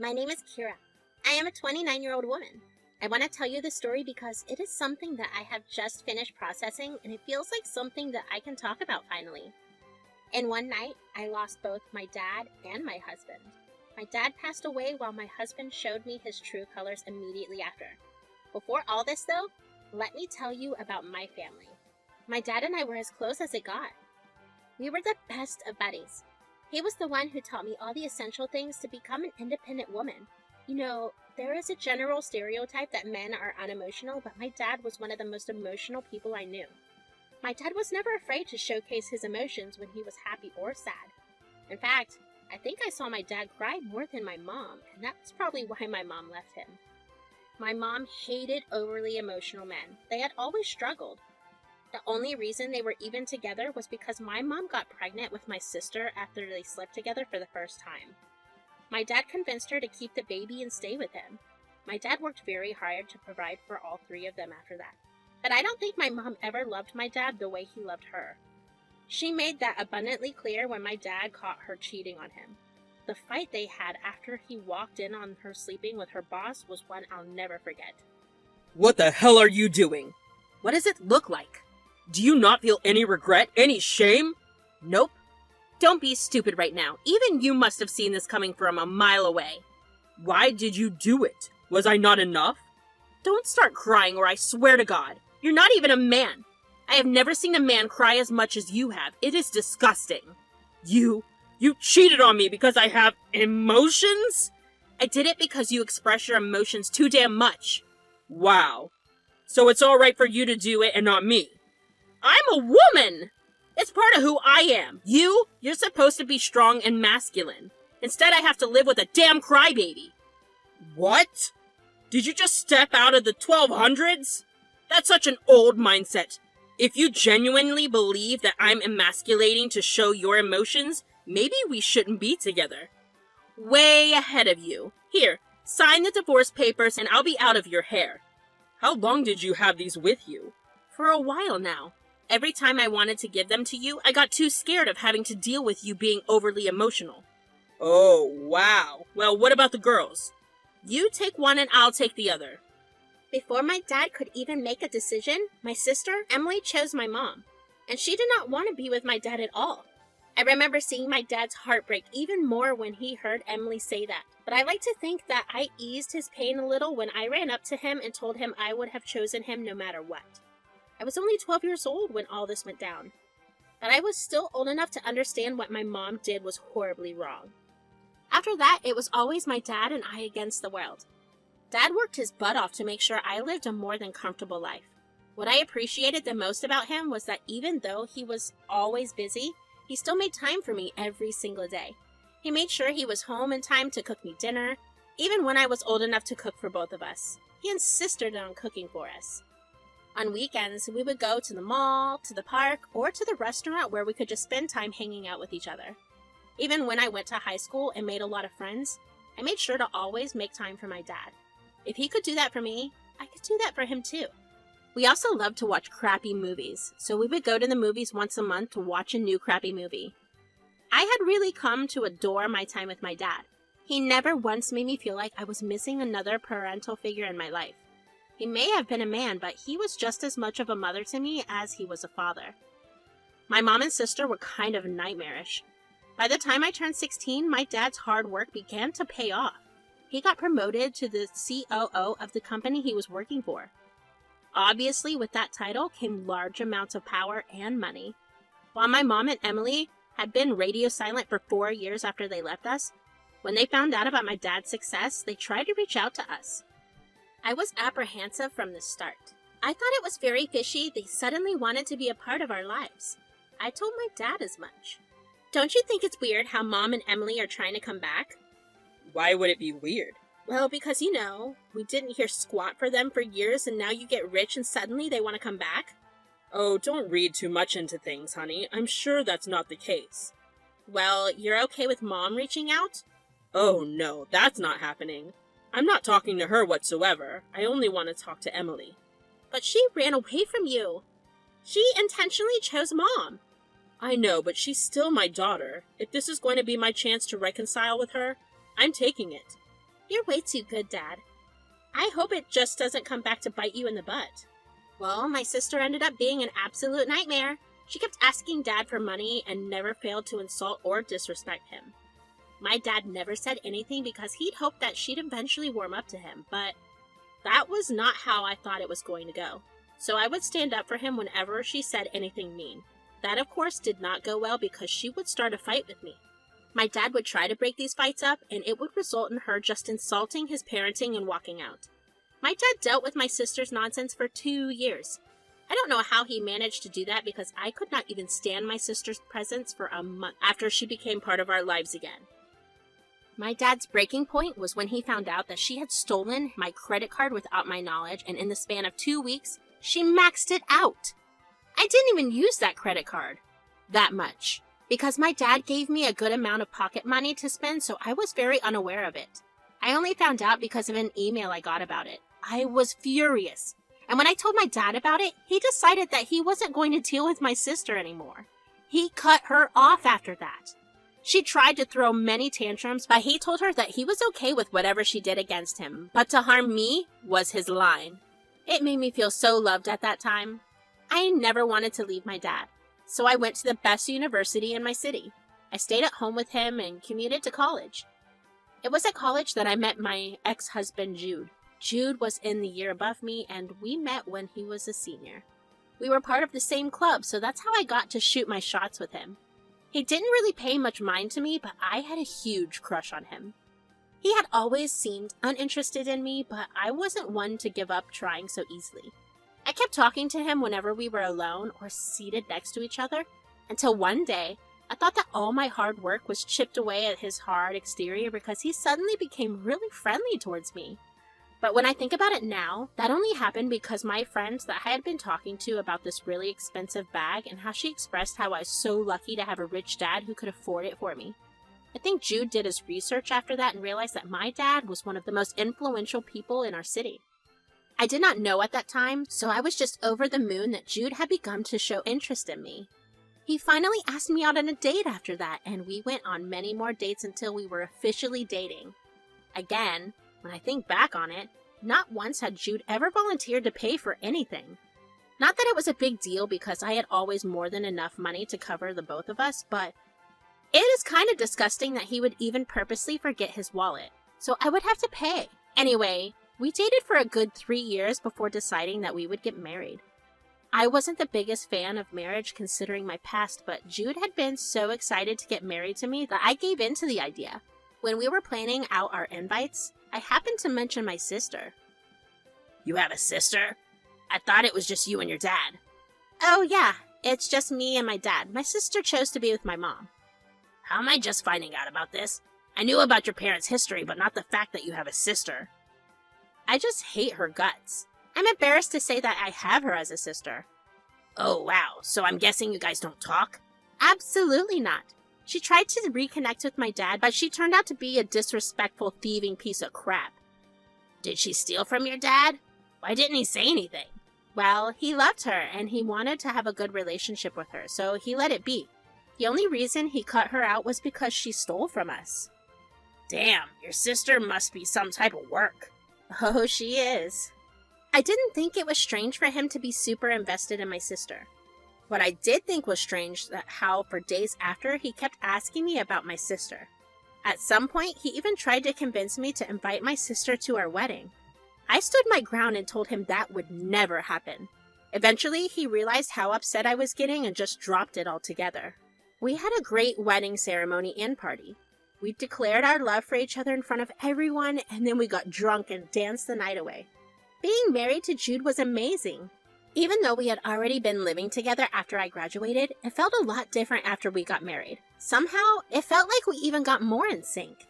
My name is Kira. I am a 29-year-old woman. I want to tell you this story because it is something that I have just finished processing, and it feels like something that I can talk about finally. In one night, I lost both my dad and my husband. My dad passed away while my husband showed me his true colors immediately after. Before all this though, let me tell you about my family. My dad and I were as close as it got. We were the best of buddies. He was the one who taught me all the essential things to become an independent woman. You know, there is a general stereotype that men are unemotional, but my dad was one of the most emotional people I knew. My dad was never afraid to showcase his emotions when he was happy or sad. In fact, I think I saw my dad cry more than my mom, and that's probably why my mom left him. My mom hated overly emotional men. They had always struggled. The only reason they were even together was because my mom got pregnant with my sister after they slept together for the first time. My dad convinced her to keep the baby and stay with him. My dad worked very hard to provide for all three of them after that. But I don't think my mom ever loved my dad the way he loved her. She made that abundantly clear when my dad caught her cheating on him. The fight they had after he walked in on her sleeping with her boss was one I'll never forget. What the hell are you doing? What does it look like? Do you not feel any regret, any shame? Nope. Don't be stupid right now. Even you must have seen this coming from a mile away. Why did you do it? Was I not enough? Don't start crying or I swear to God. You're not even a man. I have never seen a man cry as much as you have. It is disgusting. You cheated on me because I have emotions? I did it because you express your emotions too damn much. Wow. So it's alright for you to do it and not me. I'm a woman! It's part of who I am. You're supposed to be strong and masculine. Instead, I have to live with a damn crybaby. What? Did you just step out of the 1200s? That's such an old mindset. If you genuinely believe that I'm emasculating to show your emotions, maybe we shouldn't be together. Way ahead of you. Here, sign the divorce papers and I'll be out of your hair. How long did you have these with you? For a while now. Every time I wanted to give them to you, I got too scared of having to deal with you being overly emotional. Oh, wow. Well, what about the girls? You take one and I'll take the other. Before my dad could even make a decision, my sister, Emily, chose my mom. And she did not want to be with my dad at all. I remember seeing my dad's heart break even more when he heard Emily say that. But I like to think that I eased his pain a little when I ran up to him and told him I would have chosen him no matter what. I was only 12 years old when all this went down. But I was still old enough to understand what my mom did was horribly wrong. After that, it was always my dad and I against the world. Dad worked his butt off to make sure I lived a more than comfortable life. What I appreciated the most about him was that even though he was always busy, he still made time for me every single day. He made sure he was home in time to cook me dinner, even when I was old enough to cook for both of us. He insisted on cooking for us. On weekends, we would go to the mall, to the park, or to the restaurant where we could just spend time hanging out with each other. Even when I went to high school and made a lot of friends, I made sure to always make time for my dad. If he could do that for me, I could do that for him too. We also loved to watch crappy movies, so we would go to the movies once a month to watch a new crappy movie. I had really come to adore my time with my dad. He never once made me feel like I was missing another parental figure in my life. He may have been a man, but he was just as much of a mother to me as he was a father. My mom and sister were kind of nightmarish. By the time I turned 16, my dad's hard work began to pay off. He got promoted to the COO of the company he was working for. Obviously, with that title came large amounts of power and money. While my mom and Emily had been radio silent for 4 years after they left us, when they found out about my dad's success, they tried to reach out to us. I was apprehensive from the start. I thought it was very fishy they suddenly wanted to be a part of our lives. I told my dad as much. Don't you think it's weird how Mom and Emily are trying to come back? Why would it be weird? Well, because, we didn't hear squat for them for years and now you get rich and suddenly they want to come back? Oh, don't read too much into things, honey. I'm sure that's not the case. Well, you're okay with Mom reaching out? Oh, no, that's not happening. I'm not talking to her whatsoever. I only want to talk to Emily. But she ran away from you. She intentionally chose Mom. I know, but she's still my daughter. If this is going to be my chance to reconcile with her, I'm taking it. You're way too good, Dad. I hope it just doesn't come back to bite you in the butt. Well, my sister ended up being an absolute nightmare. She kept asking Dad for money and never failed to insult or disrespect him. My dad never said anything because he'd hoped that she'd eventually warm up to him, but that was not how I thought it was going to go. So I would stand up for him whenever she said anything mean. That, of course, did not go well because she would start a fight with me. My dad would try to break these fights up, and it would result in her just insulting his parenting and walking out. My dad dealt with my sister's nonsense for 2 years. I don't know how he managed to do that because I could not even stand my sister's presence for a month after she became part of our lives again. My dad's breaking point was when he found out that she had stolen my credit card without my knowledge, and in the span of 2 weeks, she maxed it out. I didn't even use that credit card that much because my dad gave me a good amount of pocket money to spend, so I was very unaware of it. I only found out because of an email I got about it. I was furious. And when I told my dad about it, he decided that he wasn't going to deal with my sister anymore. He cut her off after that. She tried to throw many tantrums, but he told her that he was okay with whatever she did against him, but to harm me was his line. It made me feel so loved at that time. I never wanted to leave my dad, so I went to the best university in my city. I stayed at home with him and commuted to college. It was at college that I met my ex-husband, Jude. Jude was in the year above me, and we met when he was a senior. We were part of the same club, so that's how I got to shoot my shots with him. He didn't really pay much mind to me, but I had a huge crush on him. He had always seemed uninterested in me, but I wasn't one to give up trying so easily. I kept talking to him whenever we were alone or seated next to each other, until one day, I thought that all my hard work was chipped away at his hard exterior because he suddenly became really friendly towards me. But when I think about it now, that only happened because my friends that I had been talking to about this really expensive bag and how she expressed how I was so lucky to have a rich dad who could afford it for me. I think Jude did his research after that and realized that my dad was one of the most influential people in our city. I did not know at that time, so I was just over the moon that Jude had begun to show interest in me. He finally asked me out on a date after that, and we went on many more dates until we were officially dating. Again, when I think back on it, not once had Jude ever volunteered to pay for anything. Not that it was a big deal because I had always more than enough money to cover the both of us, but it is kind of disgusting that he would even purposely forget his wallet, so I would have to pay. Anyway, we dated for a good 3 years before deciding that we would get married. I wasn't the biggest fan of marriage considering my past, but Jude had been so excited to get married to me that I gave in to the idea. When we were planning out our invites, I happened to mention my sister. You have a sister? I thought it was just you and your dad. Oh yeah, it's just me and my dad. My sister chose to be with my mom. How am I just finding out about this? I knew about your parents' history, but not the fact that you have a sister. I just hate her guts. I'm embarrassed to say that I have her as a sister. Oh wow, so I'm guessing you guys don't talk? Absolutely not. She tried to reconnect with my dad, but she turned out to be a disrespectful, thieving piece of crap. Did she steal from your dad? Why didn't he say anything? Well, he loved her, and he wanted to have a good relationship with her, so he let it be. The only reason he cut her out was because she stole from us. Damn, your sister must be some type of work. Oh, she is. I didn't think it was strange for him to be super invested in my sister. What I did think was strange that how for days after he kept asking me about my sister. At some point, he even tried to convince me to invite my sister to our wedding. I stood my ground and told him that would never happen. Eventually, he realized how upset I was getting and just dropped it altogether. We had a great wedding ceremony and party. We declared our love for each other in front of everyone, and then we got drunk and danced the night away. Being married to Jude was amazing. Even though we had already been living together after I graduated, it felt a lot different after we got married. Somehow, it felt like we even got more in sync.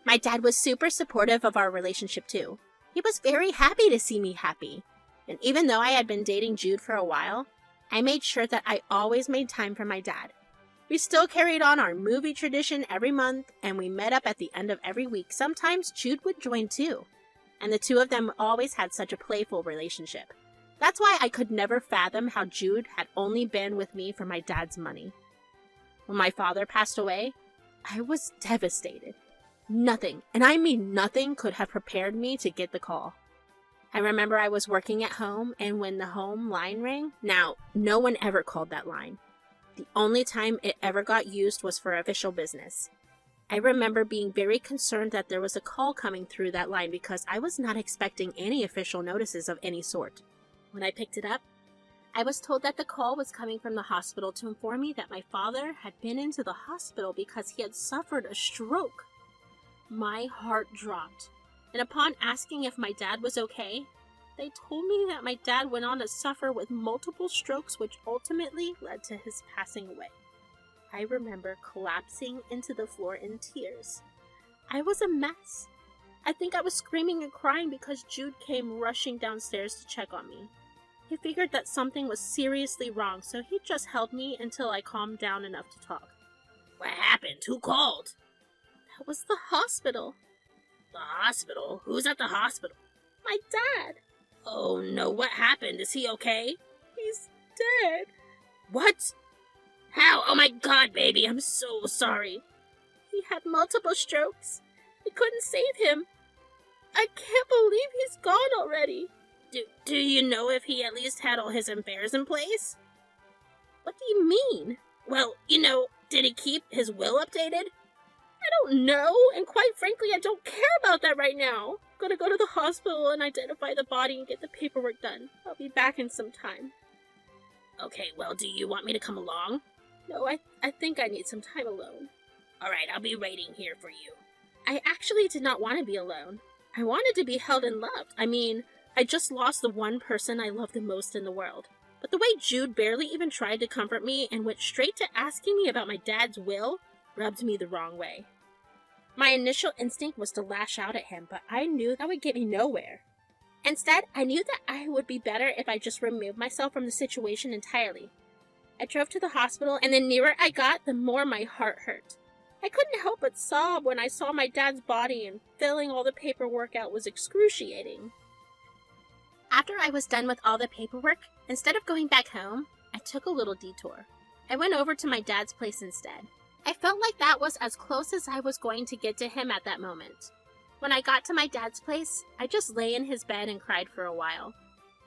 My dad was super supportive of our relationship too. He was very happy to see me happy. And even though I had been dating Jude for a while, I made sure that I always made time for my dad. We still carried on our movie tradition every month, and we met up at the end of every week. Sometimes Jude would join too. And the two of them always had such a playful relationship. That's why I could never fathom how Jude had only been with me for my dad's money. When my father passed away, I was devastated. Nothing, and I mean nothing, could have prepared me to get the call. I remember I was working at home, and when the home line rang, now, no one ever called that line. The only time it ever got used was for official business. I remember being very concerned that there was a call coming through that line because I was not expecting any official notices of any sort. When I picked it up, I was told that the call was coming from the hospital to inform me that my father had been into the hospital because he had suffered a stroke. My heart dropped, and upon asking if my dad was okay, they told me that my dad went on to suffer with multiple strokes, which ultimately led to his passing away. I remember collapsing into the floor in tears. I was a mess. I think I was screaming and crying because Jude came rushing downstairs to check on me. He figured that something was seriously wrong, so he just held me until I calmed down enough to talk. What happened? Who called? That was the hospital. The hospital? Who's at the hospital? My dad. Oh no, what happened? Is he okay? He's dead. What? How? Oh my god, baby, I'm so sorry. He had multiple strokes. We couldn't save him. I can't believe he's gone already. Do you know if he at least had all his affairs in place? What do you mean? Well, did he keep his will updated? I don't know, and quite frankly, I don't care about that right now. I'm gonna go to the hospital and identify the body and get the paperwork done. I'll be back in some time. Okay, well, do you want me to come along? No, I think I need some time alone. Alright, I'll be waiting here for you. I actually did not want to be alone. I wanted to be held and loved. I mean, I just lost the one person I love the most in the world. But the way Jude barely even tried to comfort me and went straight to asking me about my dad's will rubbed me the wrong way. My initial instinct was to lash out at him, but I knew that would get me nowhere. Instead, I knew that I would be better if I just removed myself from the situation entirely. I drove to the hospital, and the nearer I got, the more my heart hurt. I couldn't help but sob when I saw my dad's body, and filling all the paperwork out was excruciating. After I was done with all the paperwork, instead of going back home, I took a little detour. I went over to my dad's place instead. I felt like that was as close as I was going to get to him at that moment. When I got to my dad's place, I just lay in his bed and cried for a while.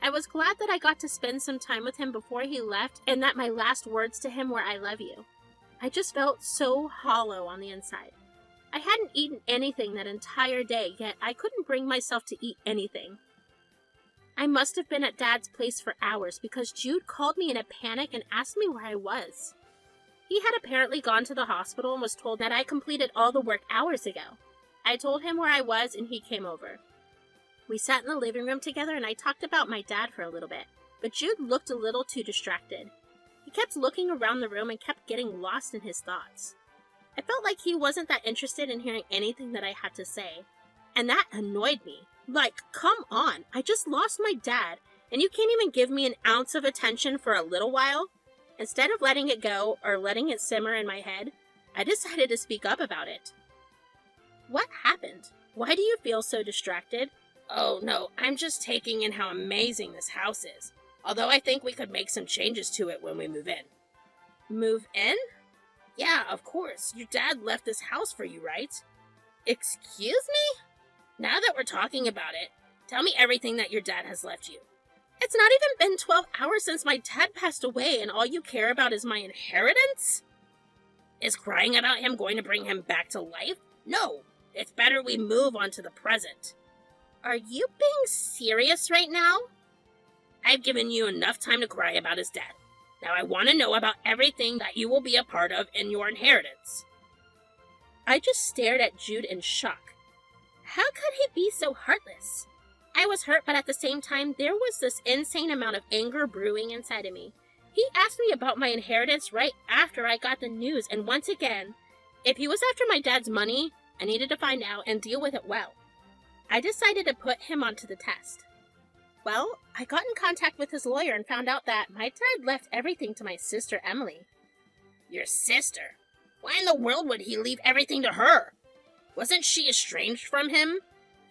I was glad that I got to spend some time with him before he left, and that my last words to him were "I love you." I just felt so hollow on the inside. I hadn't eaten anything that entire day, yet I couldn't bring myself to eat anything. I must have been at Dad's place for hours because Jude called me in a panic and asked me where I was. He had apparently gone to the hospital and was told that I completed all the work hours ago. I told him where I was and he came over. We sat in the living room together and I talked about my dad for a little bit, but Jude looked a little too distracted. He kept looking around the room and kept getting lost in his thoughts. I felt like he wasn't that interested in hearing anything that I had to say, and that annoyed me. Like, come on, I just lost my dad, and you can't even give me an ounce of attention for a little while? Instead of letting it go or letting it simmer in my head, I decided to speak up about it. What happened? Why do you feel so distracted? Oh no, I'm just taking in how amazing this house is. Although I think we could make some changes to it when we move in. Move in? Yeah, of course. Your dad left this house for you, right? Excuse me? Now that we're talking about it, tell me everything that your dad has left you. It's not even been 12 hours since my dad passed away, and all you care about is my inheritance? Is crying about him going to bring him back to life? No, it's better we move on to the present. Are you being serious right now? I've given you enough time to cry about his death. Now I want to know about everything that you will be a part of in your inheritance. I just stared at Jude in shock. How could he be so heartless? I was hurt, but at the same time, there was this insane amount of anger brewing inside of me. He asked me about my inheritance right after I got the news, and once again, if he was after my dad's money, I needed to find out and deal with it well. I decided to put him onto the test. Well, I got in contact with his lawyer and found out that my dad left everything to my sister Emily. Your sister? Why in the world would he leave everything to her? Wasn't she estranged from him?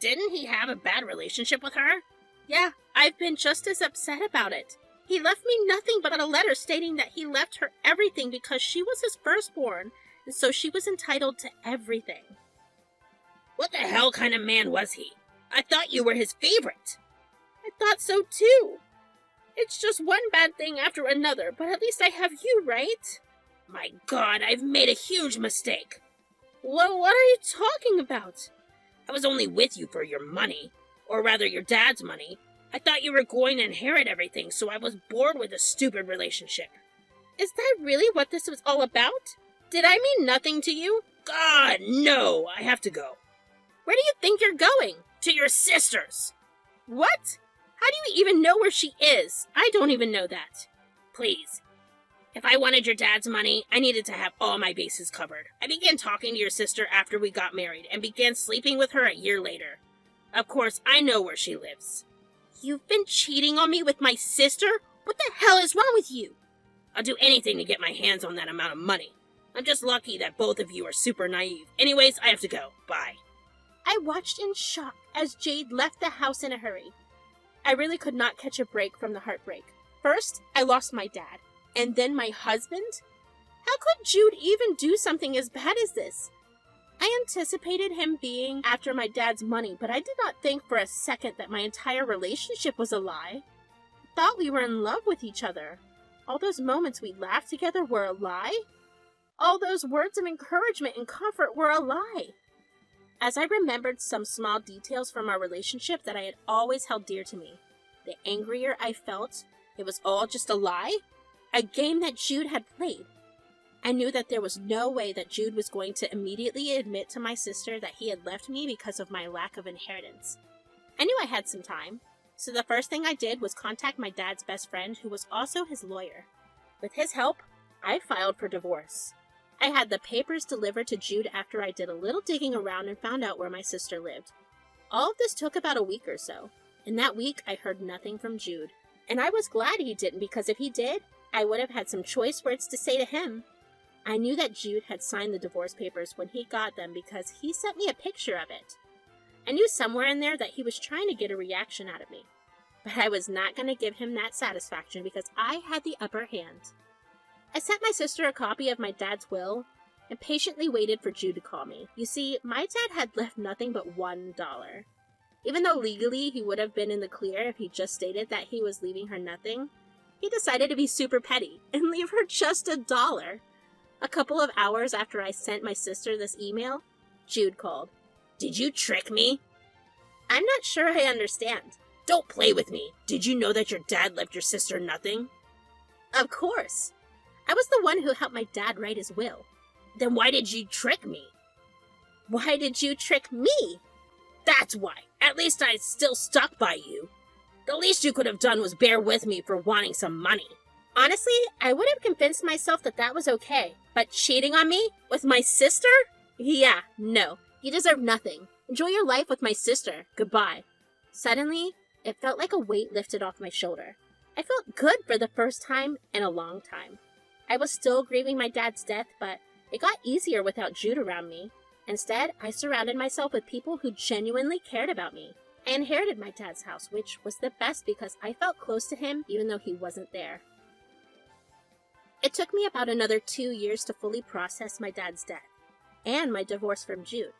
Didn't he have a bad relationship with her? Yeah, I've been just as upset about it. He left me nothing but a letter stating that he left her everything because she was his firstborn, and so she was entitled to everything. What the hell kind of man was he? I thought you were his favorite. I thought so too. It's just one bad thing after another, but at least I have you, right? My God, I've made a huge mistake. What are you talking about? I was only with you for your money, or rather your dad's money. I thought you were going to inherit everything, so I was bored with a stupid relationship. Is that really what this was all about? Did I mean nothing to you? God, no! I have to go. Where do you think you're going? To your sister's. What? How do you even know where she is? I don't even know that. Please. If I wanted your dad's money, I needed to have all my bases covered. I began talking to your sister after we got married and began sleeping with her a year later. Of course, I know where she lives. You've been cheating on me with my sister? What the hell is wrong with you? I'll do anything to get my hands on that amount of money. I'm just lucky that both of you are super naive. Anyways, I have to go. Bye. I watched in shock as Jade left the house in a hurry. I really could not catch a break from the heartbreak. First, I lost my dad, and then my husband? How could Jude even do something as bad as this? I anticipated him being after my dad's money, but I did not think for a second that my entire relationship was a lie. I thought we were in love with each other. All those moments we laughed together were a lie? All those words of encouragement and comfort were a lie. As I remembered some small details from our relationship that I had always held dear to me, the angrier I felt it was all just a lie, a game that Jude had played. I knew that there was no way that Jude was going to immediately admit to my sister that he had left me because of my lack of inheritance. I knew I had some time, so the first thing I did was contact my dad's best friend, who was also his lawyer. With his help, I filed for divorce. I had the papers delivered to Jude after I did a little digging around and found out where my sister lived. All of this took about a week or so. In that week, I heard nothing from Jude. And I was glad he didn't, because if he did, I would have had some choice words to say to him. I knew that Jude had signed the divorce papers when he got them because he sent me a picture of it. I knew somewhere in there that he was trying to get a reaction out of me. But I was not going to give him that satisfaction because I had the upper hand. I sent my sister a copy of my dad's will and patiently waited for Jude to call me. You see, my dad had left nothing but $1. Even though legally he would have been in the clear if he just stated that he was leaving her nothing, he decided to be super petty and leave her just $1. A couple of hours after I sent my sister this email, Jude called. Did you trick me? I'm not sure I understand. Don't play with me. Did you know that your dad left your sister nothing? Of course. I was the one who helped my dad write his will. Then why did you trick me? Why did you trick me? That's why. At least I still stuck by you. The least you could have done was bear with me for wanting some money. Honestly, I would have convinced myself that that was okay. But cheating on me? With my sister? Yeah, no. You deserve nothing. Enjoy your life with my sister. Goodbye. Suddenly, it felt like a weight lifted off my shoulder. I felt good for the first time in a long time. I was still grieving my dad's death, but it got easier without Jude around me. Instead, I surrounded myself with people who genuinely cared about me. I inherited my dad's house, which was the best because I felt close to him even though he wasn't there. It took me about another 2 years to fully process my dad's death and my divorce from Jude.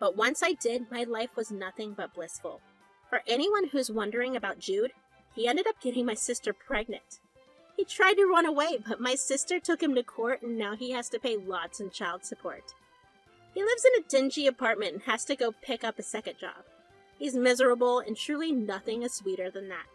But once I did, my life was nothing but blissful. For anyone who's wondering about Jude, he ended up getting my sister pregnant. He tried to run away, but my sister took him to court and now he has to pay lots in child support. He lives in a dingy apartment and has to go pick up a second job. He's miserable and truly nothing is sweeter than that.